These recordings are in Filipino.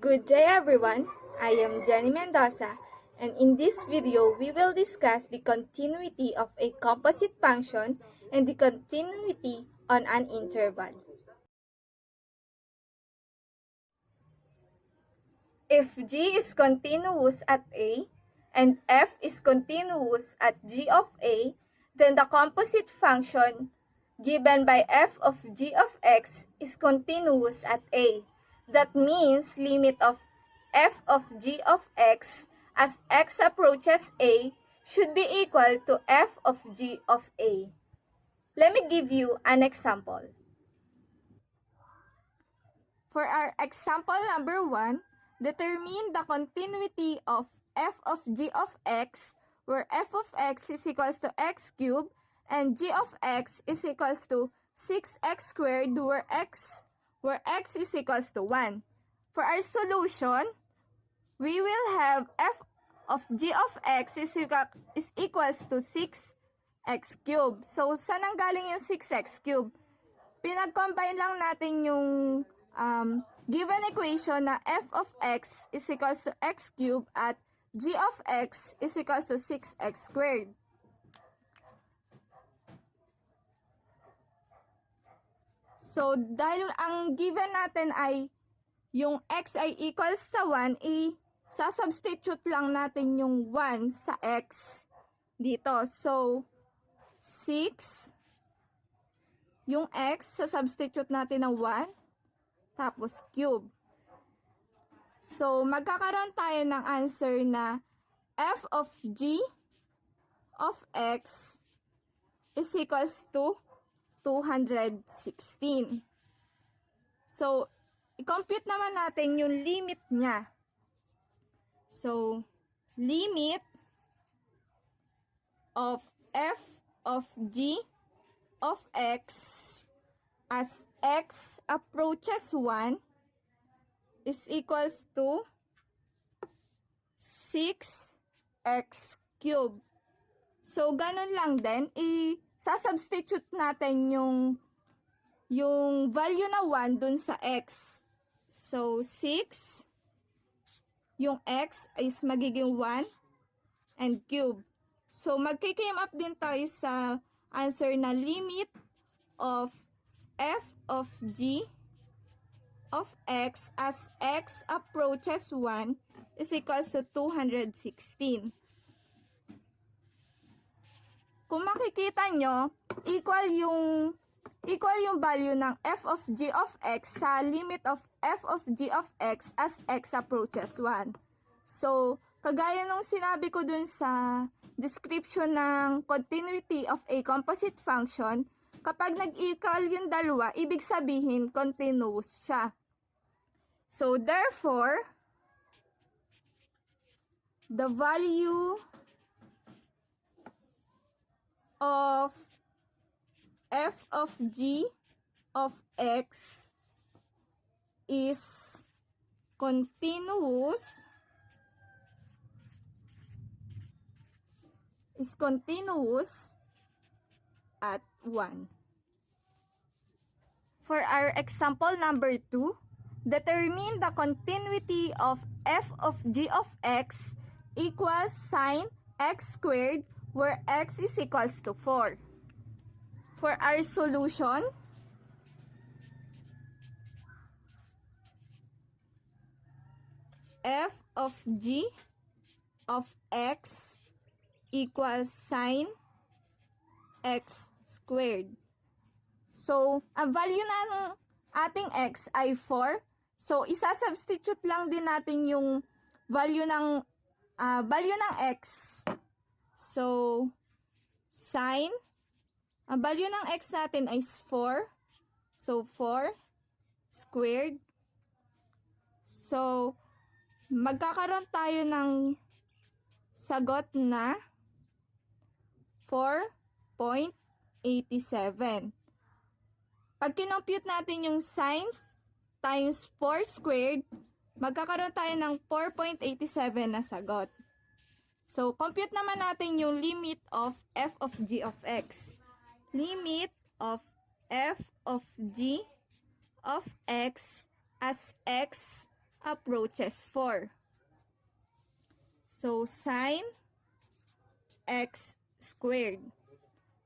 Good day everyone, I am Jenny Mendoza, and in this video we will discuss the continuity of a composite function and the continuity on an interval. If g is continuous at a and f is continuous at g of a, then the composite function given by f of g of x is continuous at a. That means limit of f of g of x as x approaches a should be equal to f of g of a. Let me give you an example. For our example number 1, determine the continuity of f of g of x where f of x is equals to x cubed and g of x is equals to 6x squared where x is equals to 1. For our solution, we will have f of g of x is equals to 6x cubed. So, saan ang galing yung 6x cubed? Pinag-combine lang natin yung given equation na f of x is equals to x cubed at g of x is equals to 6x squared. So, dahil ang given natin ay yung x ay equals sa 1, sasubstitute lang natin yung 1 sa x dito. So, 6, yung x, sasubstitute natin ng 1, tapos cube. So, magkakaroon tayo ng answer na f of g of x is equals to 216. So, i-compute naman natin yung limit niya. So, limit of f of g of x as x approaches 1 is equals to 6x cubed. So, ganun lang din. Sasubstitute natin yung value na 1 dun sa x. So, 6, yung x is magiging 1 and cube. So, magki-came up din tayo sa answer na limit of f of g of x as x approaches 1 is equals to 216. Kung makikita nyo, equal yung value ng f of g of x sa limit of f of g of x as x approaches 1. So, kagaya nung sinabi ko dun sa description ng continuity of a composite function, kapag nag-equal yung dalawa, ibig sabihin continuous siya. So, therefore, the value of f of g of x is continuous at 1. For our example number 2, determine the continuity of f of g of x equals sine x squared where x is equals to 4. For our solution, f of g of x equals sine x squared. So, ang value ng ating x ay 4. So, isa-substitute lang din natin yung value ng x. So, sine, ang value ng x natin ay 4. So, 4 squared. So, magkakaroon tayo ng sagot na 4.87. Pag kinompute natin yung sine times 4 squared, magkakaroon tayo ng 4.87 na sagot. So, compute naman natin yung limit of f of g of x. Limit of f of g of x as x approaches 4. So, sine x squared.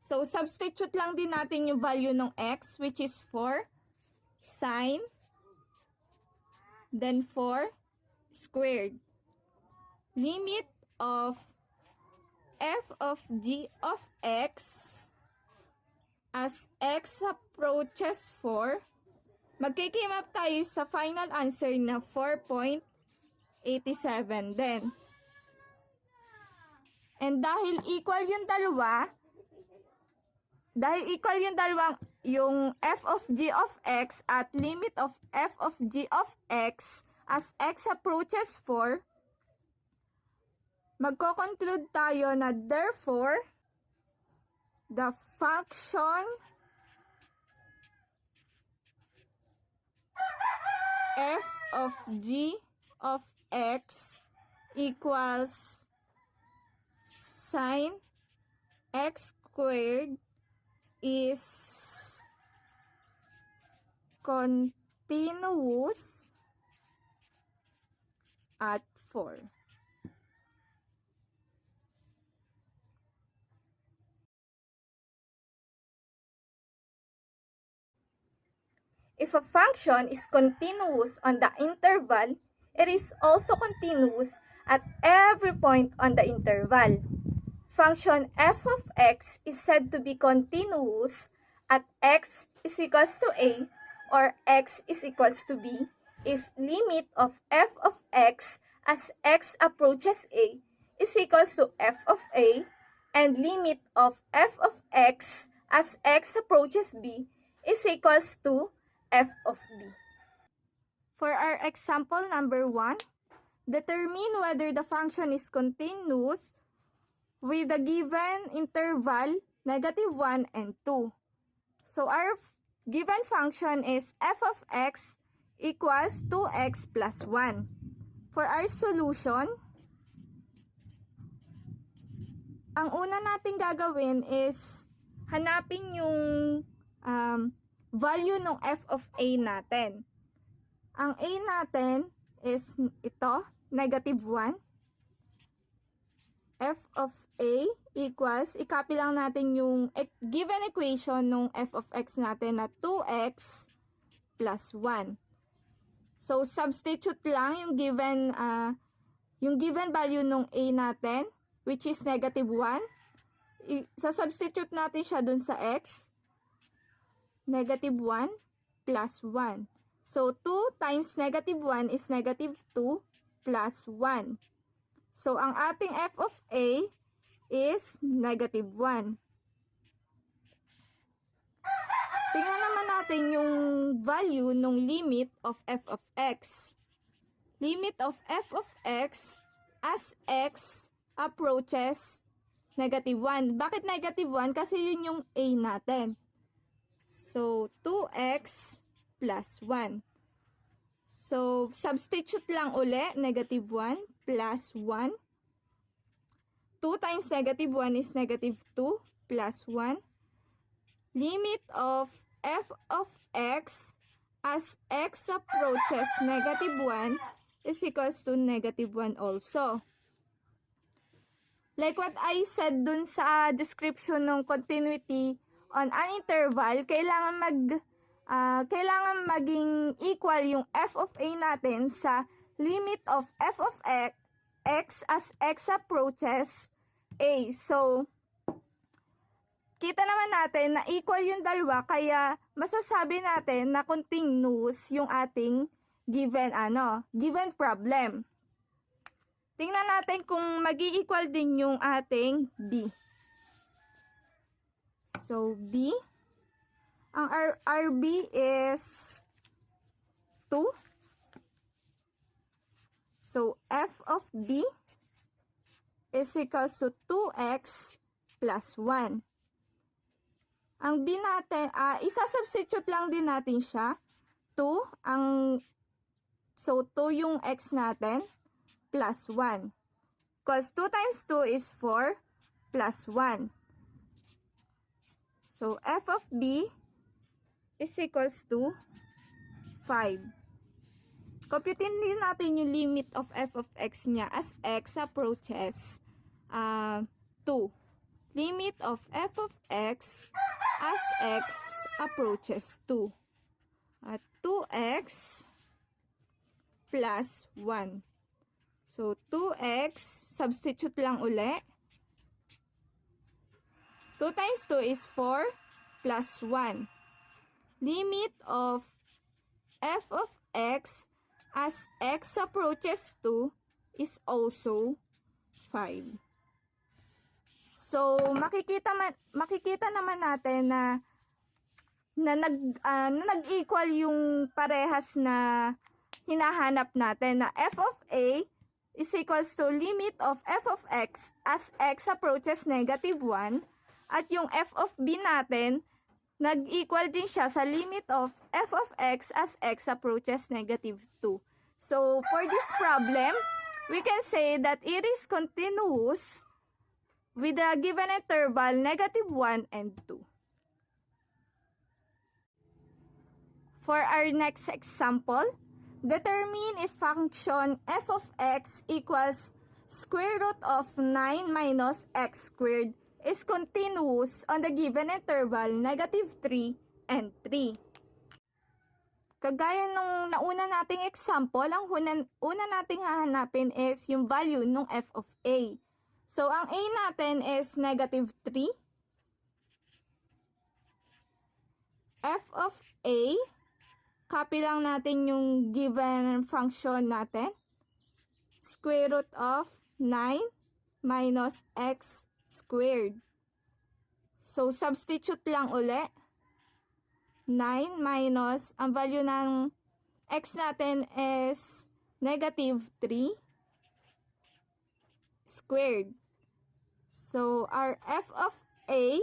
So, substitute lang din natin yung value ng x, which is 4. Sine, then 4 squared. Limit of f of g of x as x approaches 4. Magkikame up tayo sa final answer na 4.87 din. And dahil equal yung dalawa, yung f of g of x at limit of f of g of x as x approaches 4, magko-conclude tayo na therefore, the function f of g of x equals sine x squared is continuous at 4. If a function is continuous on the interval, it is also continuous at every point on the interval. Function f of x is said to be continuous at x is equals to a or x is equals to b if limit of f of x as x approaches a is equals to f of a and limit of f of x as x approaches b is equals to f of b. For our example number 1, determine whether the function is continuous with a given interval -1 and 2. So our given function is f of x equals 2x plus 1. For our solution, ang una nating gagawin is hanapin yung value ng f of a natin. Ang a natin is ito, -1. F of a equals, i-copy lang natin yung given equation ng f of x natin na 2x plus 1. So, substitute lang yung given value ng a natin, which is -1. Sa-substitute natin siya dun sa x. -1 plus 1. So, 2 times -1 is -2 plus 1. So, ang ating f of a is -1. Tingnan naman natin yung value ng limit of f of x. Limit of f of x as x approaches -1. Bakit -1? Kasi yun yung a natin. So, 2x plus 1. So, substitute lang uli, -1 plus 1. 2 times -1 is -2 plus 1. Limit of f of x as x approaches -1 is equals to -1 also. Like what I said dun sa description ng continuity on an interval, kailangan maging equal yung f of a natin sa limit of f of x as x approaches a. So, kita naman natin na equal yung dalawa, kaya masasabi natin na continuous yung ating given problem. Tingnan natin kung mag-i-equal din yung ating b. So, b, ang RB is 2. So, f of b is equals to 2x plus 1. Ang b natin, isa-substitute lang din natin siya. 2, so 2 yung x natin, plus 1. Because 2 times 2 is 4, plus 1. So, f of b is equals to 5. Computin din natin yung limit of f of x niya as x approaches 2. Limit of f of x as x approaches 2. At 2x plus 1. So, 2x, substitute lang uli. 2 times 2 is 4 plus 1. Limit of f of x as x approaches 2 is also 5. So, makikita naman natin na nag-equal yung parehas na hinahanap natin na f of a is equals to limit of f of x as x approaches negative 1 at yung f of b natin nag-equal din siya sa limit of f of x as x approaches negative 2. So, for this problem, we can say that it is continuous with a given interval negative 1 and 2. For our next example, determine if function f of x equals square root of 9 minus x squared is continuous on the given interval negative 3 and 3. Kagaya nung nauna nating example, ang una nating hahanapin is yung value ng f of a. So, ang a natin is negative 3. F of a, copy lang natin yung given function natin. Square root of 9 minus x squared. So, substitute lang uli. 9 minus, ang value ng x natin is negative 3 squared. So, our f of a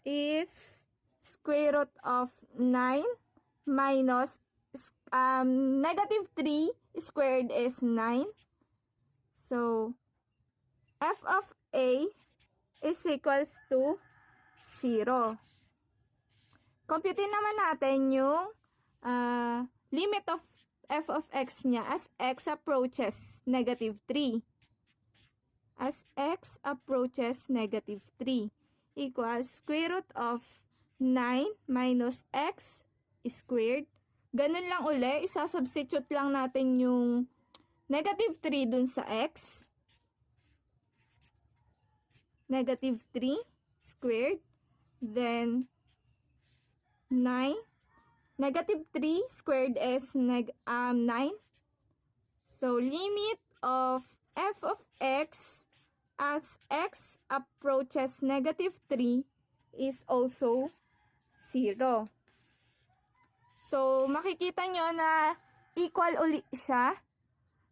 is square root of 9 minus negative 3 squared is 9. So, f of a is equals to 0. Computin naman natin yung limit of f of x niya as x approaches negative 3. As x approaches negative 3 equals square root of 9 minus x squared. Ganun lang uli, isasubstitute lang natin yung negative 3 dun sa x. Negative 3 squared. Then, 9. Negative 3 squared is 9. So, limit of f of x as x approaches negative 3 is also 0. So, makikita nyo na equal uli siya.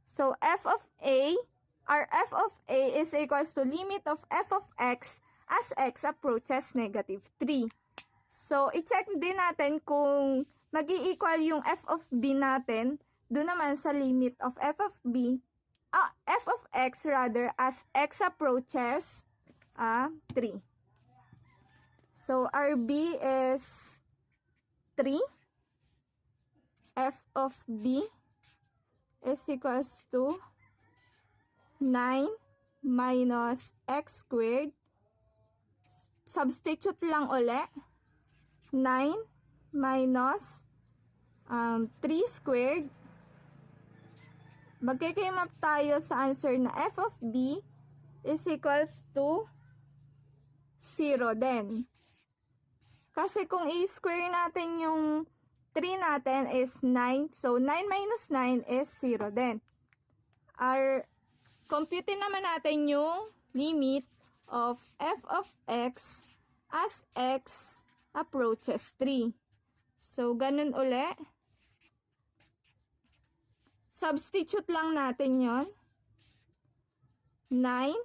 So, f of a, our f of a is equals to limit of f of x as x approaches negative 3. So, i-check din natin kung mag-i-equal yung f of b natin doon naman sa limit of f of x rather as x approaches 3. So, our b is 3. F of b is equals to 9 minus x squared. Substitute lang uli. 9 minus 3 squared. Magkikame up tayo sa answer na f of b is equals to 0 din. Kasi kung i-square natin yung 3 natin is 9. So, 9 minus 9 is 0 din. Computin naman natin yung limit of f of x as x approaches 3. So, ganun uli. Substitute lang natin yon. 9,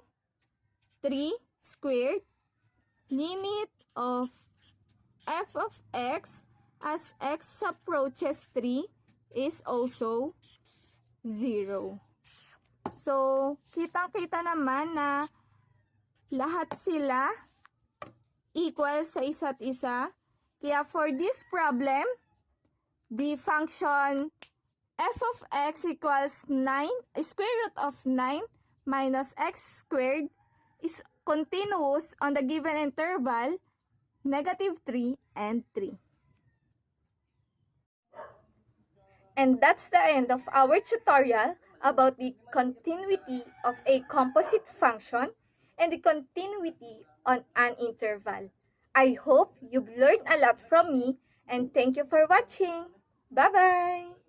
3 squared. Limit of f of x as x approaches 3 is also 0. So, kitang-kita naman na lahat sila equal sa isa't isa. Kaya for this problem, the function f of x equals 9, square root of 9 minus x squared is continuous on the given interval, -3 and 3. And that's the end of our tutorial about the continuity of a composite function and the continuity on an interval. I hope you've learned a lot from me and thank you for watching. Bye-bye!